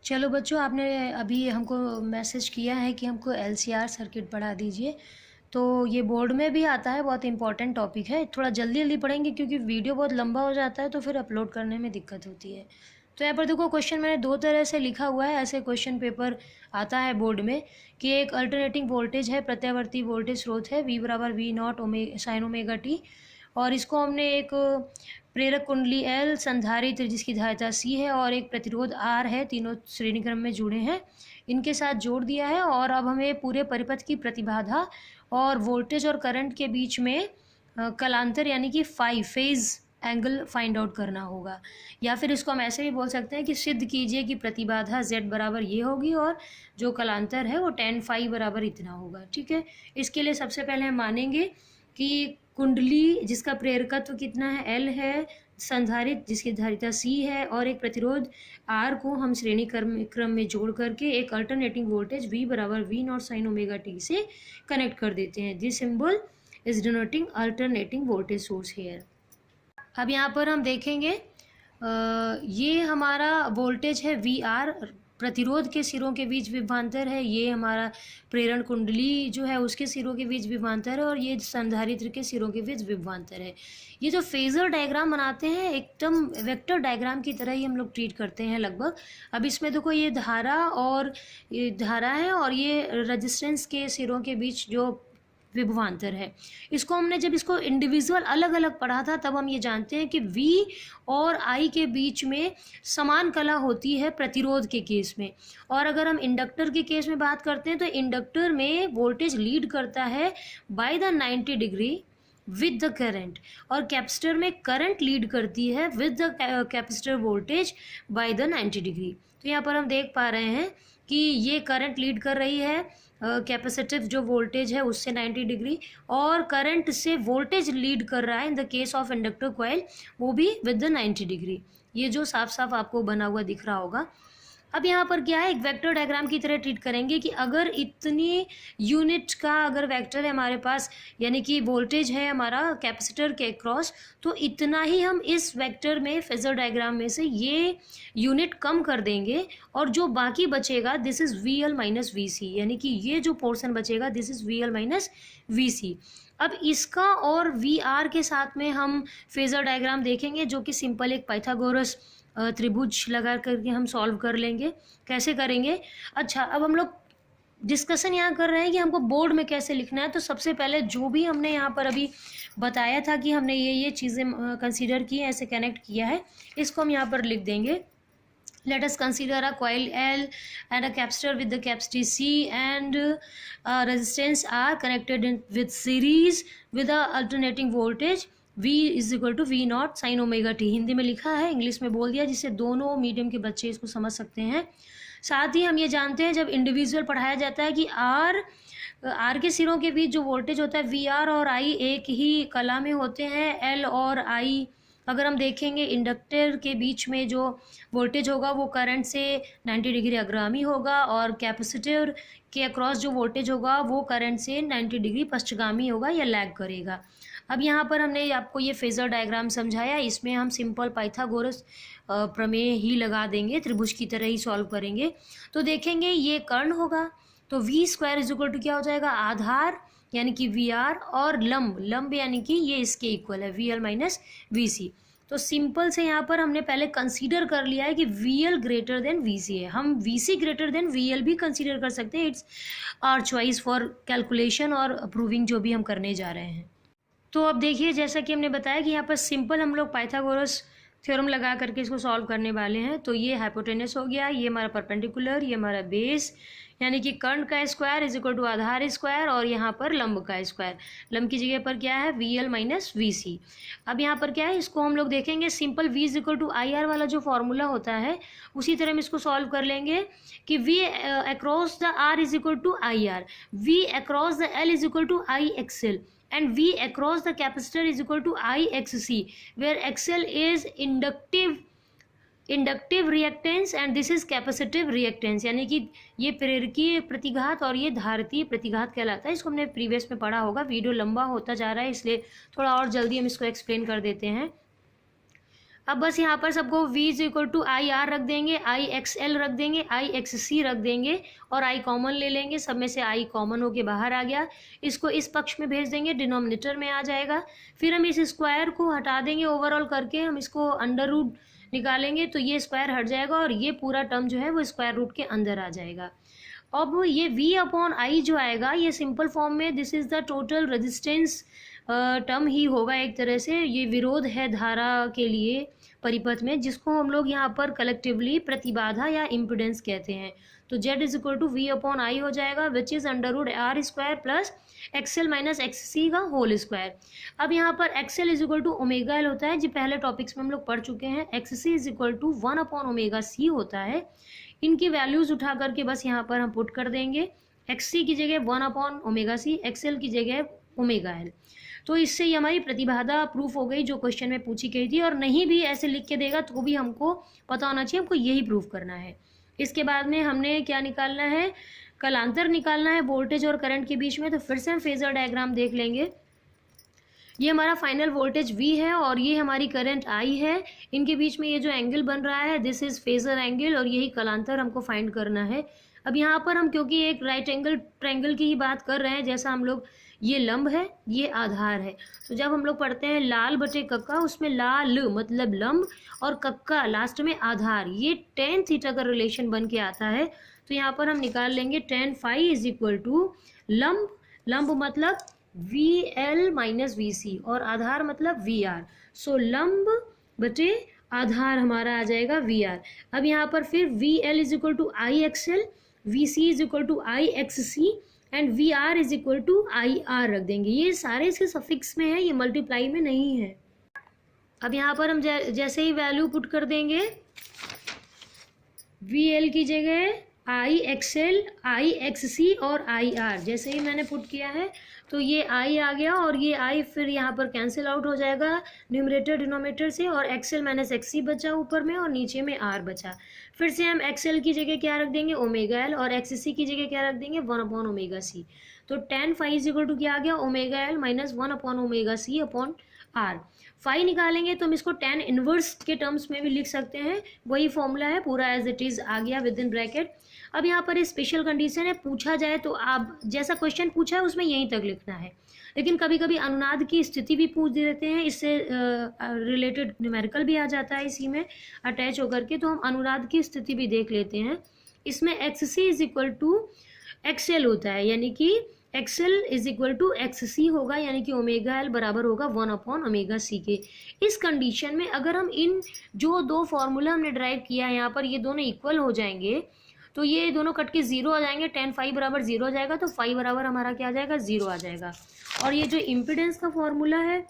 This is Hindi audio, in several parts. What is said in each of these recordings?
चलो बच्चों, आपने अभी हमको मैसेज किया है कि हमको एलसीआर सर्किट पढ़ा दीजिए। तो ये बोर्ड में भी आता है, बहुत इंपॉर्टेंट टॉपिक है। थोड़ा जल्दी जल्दी पढ़ेंगे क्योंकि वीडियो बहुत लंबा हो जाता है तो फिर अपलोड करने में दिक्कत होती है। तो यहाँ पर देखो, क्वेश्चन मैंने दो तरह से लिखा हुआ है। ऐसे क्वेश्चन पेपर आता है बोर्ड में कि एक अल्टरनेटिंग वोल्टेज है, प्रत्यावर्ती वोल्टेज स्रोत है, V बराबर V naught sine omega T, और इसको हमने एक प्रेरक कुंडली L, संधारित्र जिसकी धारिता C है और एक प्रतिरोध R है, तीनों श्रेणी क्रम में जुड़े हैं, इनके साथ जोड़ दिया है। और अब हमें पूरे परिपथ की प्रतिबाधा और वोल्टेज और करंट के बीच में कलांतर यानी कि फेज एंगल फाइंड आउट करना होगा। या फिर इसको हम ऐसे भी बोल सकते हैं कि सिद्ध कीजिए कि प्रतिबाधा Z बराबर ये होगी और जो कलांतर है वो tan फाई बराबर इतना होगा। ठीक है, इसके लिए सबसे पहले हम मानेंगे कि कुंडली जिसका प्रेरकत्व कितना है, L है, संधारित्र जिसकी धारिता C है और एक प्रतिरोध R को हम श्रेणी क्रम में जोड़ करके एक अल्टरनेटिंग वोल्टेज V बराबर V naught sine omega t से कनेक्ट कर देते हैं। This symbol is denoting alternating voltage source here. अब यहाँ पर हम देखेंगे ये हमारा वोल्टेज है VR, प्रतिरोध के सिरों के बीच विभवांतर है, ये हमारा प्रेरण कुंडली जो है उसके सिरों के बीच विभवांतर है, और ये संधारित्र के सिरों के बीच विभवांतर है। ये जो फेजर डायग्राम बनाते हैं एकदम वेक्टर डायग्राम की तरह ही हम लोग ट्रीट करते हैं लगभग। अब इसमें देखो, ये धारा है और ये रेजिस्टेंस के सिरों के बीच जो विभवांतर है। इसको हमने जब इसको इंडिविजुअल अलग अलग पढ़ा था तब हम ये जानते हैं कि V और I के बीच में समान कला होती है प्रतिरोध के केस में। और अगर हम इंडक्टर के केस में बात करते हैं तो इंडक्टर में वोल्टेज लीड करता है by the 90 degree with the current, और कैपेसिटर में करंट लीड करती है with the capacitor voltage by the 90 degree. तो यहाँ पर हम देख पा रहे हैं कि ये करंट लीड कर रही है कैपेसिटिव जो वोल्टेज है उससे 90 डिग्री, और करंट से वोल्टेज लीड कर रहा है in the case of inductor coil, वो भी विद द 90 डिग्री। ये जो साफ साफ आपको बना हुआ दिख रहा होगा। अब यहाँ पर क्या है, एक वेक्टर डायग्राम की तरह ट्रीट करेंगे कि अगर इतनी यूनिट का अगर वेक्टर है हमारे पास, यानी कि वोल्टेज है हमारा कैपेसिटर के क्रॉस, तो इतना ही हम इस वेक्टर में फेजर डायग्राम में से ये यूनिट कम कर देंगे, और जो बाकी बचेगा this is VL minus VC, यानी कि ये जो पोर्शन बचेगा this is VL minus VC। अब इसका और VR के साथ में हम फेजर डायग्राम देखेंगे जो कि सिंपल एक पाइथागोरस त्रिभुज लगा करके हम सॉल्व कर लेंगे। कैसे करेंगे? अच्छा, अब हम लोग डिस्कशन यहाँ कर रहे हैं कि हमको बोर्ड में कैसे लिखना है। तो सबसे पहले जो भी हमने यहाँ पर अभी बताया था कि हमने ये चीज़ें कंसीडर की हैं, ऐसे कनेक्ट किया है, इसको हम यहाँ पर लिख देंगे। Let us consider a coil L and a capacitor with the capacity C and resistance R connected with series with a alternating voltage V is equal to V naught sine omega T. Hindi में लिखा है, इंग्लिश में बोल दिया, जिससे दोनों मीडियम के बच्चे इसको समझ सकते हैं। साथ ही हम ये जानते हैं जब इंडिविजुअल पढ़ाया जाता है कि R के सिरों के बीच जो वोल्टेज होता है VR और I एक ही कला में होते हैं, L और I। अगर हम देखेंगे इंडक्टर के बीच में जो वोल्टेज होगा वो करंट से 90 डिग्री अग्रगामी होगा, और कैपेसिटर के अक्रॉस जो वोल्टेज होगा वो करंट से 90 डिग्री पश्चगामी होगा या लैग करेगा। अब यहाँ पर हमने आपको ये फेजर डायग्राम समझाया, इसमें हम सिंपल पाइथागोरस प्रमेय ही लगा देंगे, त्रिभुज की तरह ही सॉल्व करेंगे। तो देखेंगे ये कर्ण होगा, तो V square is equal to क्या हो जाएगा, आधार यानी कि VR, और लंब यानी कि ये इसके इक्वल है VL माइनस VC। तो सिंपल से यहाँ पर हमने पहले कंसीडर कर लिया है कि VL ग्रेटर देन VC है। हम VC ग्रेटर देन VL भी कंसीडर कर सकते हैं, it's our choice for calculation और प्रूविंग जो भी हम करने जा रहे हैं। तो अब देखिए, जैसा कि हमने बताया कि यहाँ पर सिंपल हम लोग पाइथागोरस थ्योरम लगा करके इसको सॉल्व करने वाले हैं। तो ये हाइपोटेनस हो गया, ये हमारा परपेंडिकुलर, ये हमारा बेस, यानी कि कर्ण का स्क्वायर इज इक्वल टू आधार स्क्वायर, और यहाँ पर लंब का स्क्वायर। लंब की जगह पर क्या है, VL माइनस VC। अब यहाँ पर क्या है, इसको हम लोग देखेंगे simple V is equal to IR वाला जो फॉर्मूला होता है उसी तरह हम इसको सॉल्व कर लेंगे कि V across the R is equal to IR, V across the L is equal to IXL, and V across the capacitor is equal to IXC, where XL is inductive reactance and this is capacitive reactance, यानी कि ये प्रेरकीय प्रतिघात और ये धारितीय प्रतिघात कहलाता है। इसको हमने प्रीवियस में पढ़ा होगा। वीडियो लंबा होता जा रहा है इसलिए थोड़ा और जल्दी हम इसको एक्सप्लेन कर देते हैं। अब बस यहाँ पर सबको v is equal to I R रख देंगे, आई एक्स एल रख देंगे, आई एक्स सी रख देंगे और आई कॉमन ले लेंगे। सब में से आई कॉमन होके बाहर आ गया, इसको इस पक्ष में भेज देंगे, डिनोमिनेटर में आ जाएगा। फिर हम इस स्क्वायर को हटा देंगे, ओवरऑल करके हम इसको अंडर रूट निकालेंगे तो ये स्क्वायर हट जाएगा और ये पूरा टर्म जो है वो स्क्वायर रूट के अंदर आ जाएगा। अब ये v अपॉन आई जो आएगा ये सिंपल फॉर्म में this is the total resistance term ही होगा। एक तरह से ये विरोध है धारा के लिए परिपथ में, जिसको हम लोग यहाँ पर कलेक्टिवली प्रतिबाधा या इम्पिडेंस कहते हैं। तो z is equal to V upon I हो जाएगा which is under root R square plus XL minus X C का होल स्क्वायर। अब यहाँ पर XL is equal to omega L होता है, जो पहले टॉपिक्स में हम लोग पढ़ चुके हैं। X C is equal to 1 upon omega C होता है। इनकी वैल्यूज उठा करके बस यहाँ पर हम पुट कर देंगे, एक्स सी की जगह 1 अपॉन ओमेगा सी, एक्सएल की जगह ओमेगा एल। तो इससे ये हमारी प्रतिबाधा प्रूफ हो गई जो क्वेश्चन में पूछी गई थी। और नहीं भी ऐसे लिख के देगा तो भी हमको पता होना चाहिए हमको यही प्रूफ करना है। इसके बाद में हमने क्या निकालना है, कलांतर निकालना है वोल्टेज और करंट के बीच में। तो फिर से हम फेजर डायग्राम देख लेंगे। ये हमारा फाइनल वोल्टेज V है और ये हमारी करंट I है। इनके बीच में ये जो एंगल बन रहा है दिस इज फेजर एंगल और यही कलांतर हमको फाइंड करना है। अब यहाँ पर हम क्योंकि एक राइट एंगल ट्रायंगल की ही बात कर रहे हैं, जैसा हम लोग ये लंब है ये आधार है, तो जब हम लोग पढ़ते हैं लाल बटे कक्का उसमें लाल मतलब लंब और कक्का लास्ट में आधार, ये tan थीटा का रिलेशन बन के आता है। तो यहाँ पर हम निकाल लेंगे tan phi is equal to लंब, लंब मतलब V L minus V C और आधार मतलब वी आर। सो लंब बटे आधार हमारा आ जाएगा वी आर। अब यहाँ पर फिर V L is equal to I X L, V C is equal to I X C and V R is equal to I R रख देंगे। ये सारे इसके सफिक्स में है, ये मल्टीप्लाई में नहीं है। अब यहाँ पर हम जैसे ही वैल्यू पुट कर देंगे, वी एल की जगह आई एक्स एल, आई एक्स सी और आई आर, जैसे ही मैंने पुट किया है तो ये आई आ गया और ये आई फिर यहाँ पर कैंसिल आउट हो जाएगा न्यूमरेटर डिनोमिनेटर से और एक्सएल माइनस एक्स सी बचा ऊपर में और नीचे में आर बचा। फिर से हम एक्सएल की जगह क्या रख देंगे ओमेगा एल और एक्स सी की जगह क्या रख देंगे 1 अपॉन ओमेगा सी। तो tan phi is equal to क्या आ गया omega L minus 1 upon omega C upon R. Phi निकालेंगे तो हम इसको tan इनवर्स के टर्म्स में भी लिख सकते हैं, वही फॉर्मूला है पूरा एज इट इज आ गया विद इन ब्रैकेट। अब यहाँ पर स्पेशल कंडीशन है, पूछा जाए तो आप जैसा क्वेश्चन पूछा है उसमें यहीं तक लिखना है, लेकिन कभी कभी अनुनाद की स्थिति भी पूछ देते हैं, इससे रिलेटेड न्यूमेरिकल भी आ जाता है इसी में अटैच होकर के, तो हम अनुनाद की स्थिति भी देख लेते हैं। इसमें X C is equal to XL होता है, यानी कि XL is equal to X C होगा, यानी कि ओमेगा एल बराबर होगा 1 अपॉन ओमेगा सी के। इस कंडीशन में अगर हम इन जो दो फॉर्मूला हमने ड्राइव किया है यहाँ पर ये दोनों इक्वल हो जाएंगे तो ये दोनों कट के 0 आ जाएंगे, tan फाई बराबर 0 आ जाएगा, तो फाई बराबर हमारा क्या आ जाएगा 0 आ जाएगा। और ये जो इम्पिडेंस का फॉर्मूला है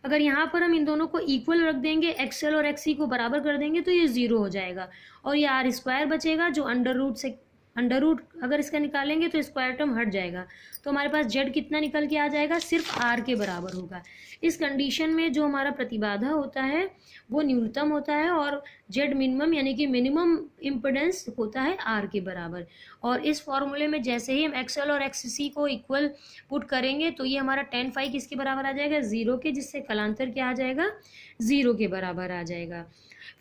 अगर यहाँ पर हम इन दोनों को इक्वल रख देंगे, एक्सएल और एक्स सी को बराबर कर देंगे तो ये 0 हो जाएगा और ये आर स्क्वायर बचेगा जो अंडर रूट अगर इसका निकालेंगे तो स्क्वायर टर्म हट जाएगा, तो हमारे पास जेड कितना निकल के आ जाएगा सिर्फ आर के बराबर होगा। इस कंडीशन में जो हमारा प्रतिबाधा होता है वो न्यूनतम होता है और जेड मिनिमम यानी कि मिनिमम इम्पिडेंस होता है आर के बराबर। और इस फॉर्मूले में जैसे ही हम एक्सएल और एक्स सी को इक्वल पुट करेंगे तो ये हमारा tan फाई किसके बराबर आ जाएगा 0 के, जिससे कलांतर क्या आ जाएगा 0 के बराबर आ जाएगा।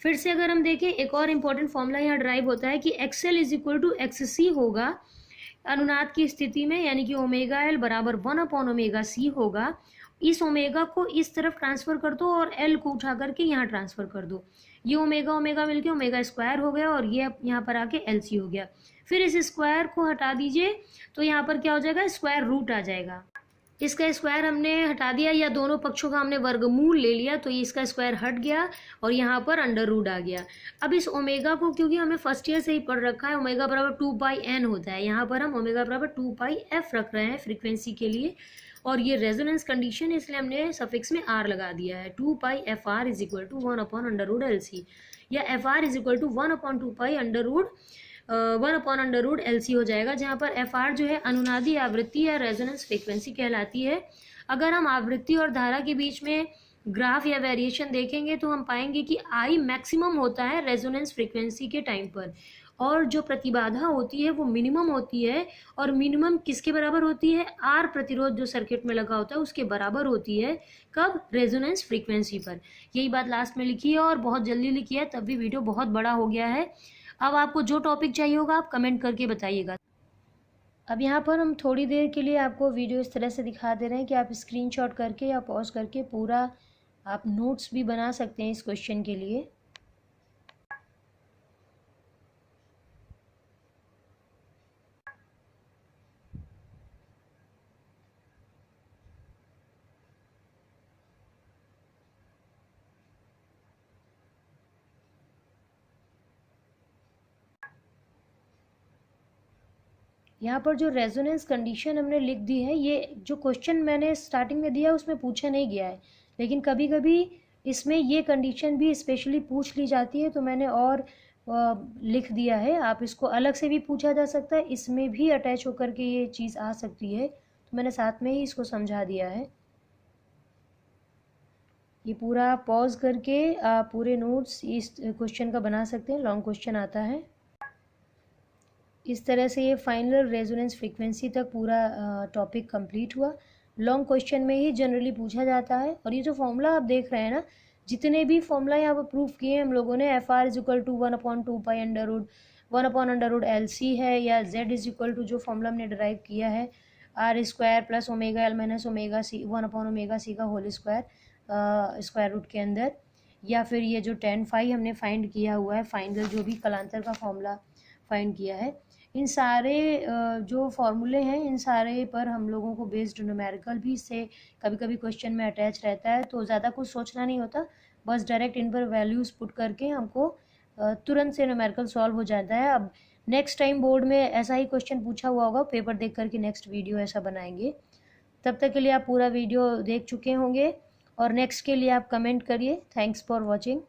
फिर से अगर हम देखें एक और इम्पॉर्टेंट फॉर्मूला यहाँ ड्राइव होता है कि XL is equal to X C होगा अनुनाद की स्थिति में, यानी कि ओमेगा एल बराबर 1 अपॉन ओमेगा सी होगा। इस ओमेगा को इस तरफ ट्रांसफर कर दो और एल को उठा करके यहाँ ट्रांसफर कर दो, ये ओमेगा ओमेगा मिलके ओमेगा स्क्वायर हो गया और ये यहाँ पर आके एल सी हो गया। फिर इस स्क्वायर को हटा दीजिए तो यहाँ पर क्या हो जाएगा स्क्वायर रूट आ जाएगा। इसका स्क्वायर हमने हटा दिया या दोनों पक्षों का हमने वर्गमूल ले लिया तो इसका स्क्वायर हट गया और यहाँ पर अंडर रूट आ गया। अब इस ओमेगा को क्योंकि हमें फर्स्ट ईयर से ही पढ़ रखा है ओमेगा बराबर 2 पाई एन होता है, यहाँ पर हम ओमेगा बराबर 2 पाई एफ रख रहे हैं फ्रीक्वेंसी के लिए और ये रेजोनेंस कंडीशन है इसलिए हमने सफिक्स में आर लगा दिया है। 2 pi F R is equal to 1 upon under root L C या F R is equal to 1 upon 2 pi under root 1 upon under root L C हो जाएगा, जहाँ पर एफ आर जो है अनुनादी आवृत्ति या रेजोनेंस फ्रीक्वेंसी कहलाती है। अगर हम आवृत्ति और धारा के बीच में ग्राफ या वेरिएशन देखेंगे तो हम पाएंगे कि आई मैक्सिमम होता है रेजोनेंस फ्रीक्वेंसी के टाइम पर, और जो प्रतिबाधा होती है वो मिनिमम होती है, और मिनिमम किसके बराबर होती है, आर प्रतिरोध जो सर्किट में लगा होता है उसके बराबर होती है। कब, रेजोनेंस फ्रीक्वेंसी पर। यही बात लास्ट में लिखी है और बहुत जल्दी लिखी है, तब भी वीडियो बहुत बड़ा हो गया है। अब आपको जो टॉपिक चाहिए होगा आप कमेंट करके बताइएगा। अब यहाँ पर हम थोड़ी देर के लिए आपको वीडियो इस तरह से दिखा दे रहे हैं कि आप स्क्रीनशॉट करके या पॉज करके पूरा आप नोट्स भी बना सकते हैं इस क्वेश्चन के लिए। यहाँ पर जो रेजोनेंस कंडीशन हमने लिख दी है, ये जो क्वेश्चन मैंने स्टार्टिंग में दिया उसमें पूछा नहीं गया है, लेकिन कभी कभी इसमें ये कंडीशन भी स्पेशली पूछ ली जाती है, तो मैंने और लिख दिया है। आप इसको अलग से भी पूछा जा सकता है, इसमें भी अटैच होकर के ये चीज़ आ सकती है, तो मैंने साथ में ही इसको समझा दिया है। ये पूरा पॉज करके आप पूरे नोट्स इस क्वेश्चन का बना सकते हैं, लॉन्ग क्वेश्चन आता है। इस तरह से ये फाइनल रेजोनेंस फ्रीक्वेंसी तक पूरा टॉपिक कंप्लीट हुआ। लॉन्ग क्वेश्चन में ही जनरली पूछा जाता है। और ये जो फॉर्मूला आप देख रहे हैं ना, जितने भी फॉर्मूला यहाँ पर प्रूफ किए हैं हम लोगों ने, F R is equal to 1/2 pi √1/√LC है, या Z इज इक्वल टू जो फॉर्मूला हमने डिराइव किया है R² plus omega L minus omega C 1/ωc का होल स्क्वायर रूट के अंदर, या फिर ये जो tan phi हमने फाइंड किया हुआ है, फाइनल जो भी कलांतर का फॉर्मूला फाइंड किया है, इन सारे जो फॉर्मूले हैं इन सारे पर हम लोगों को बेस्ड न्यूमेरिकल भी इससे कभी कभी क्वेश्चन में अटैच रहता है, तो ज़्यादा कुछ सोचना नहीं होता, बस डायरेक्ट इन पर वैल्यूज़ पुट करके हमको तुरंत से न्यूमेरिकल सॉल्व हो जाता है। अब नेक्स्ट टाइम बोर्ड में ऐसा ही क्वेश्चन पूछा हुआ होगा, पेपर देख करके नेक्स्ट वीडियो ऐसा बनाएंगे। तब तक के लिए आप पूरा वीडियो देख चुके होंगे, और नेक्स्ट के लिए आप कमेंट करिए। Thanks for watching.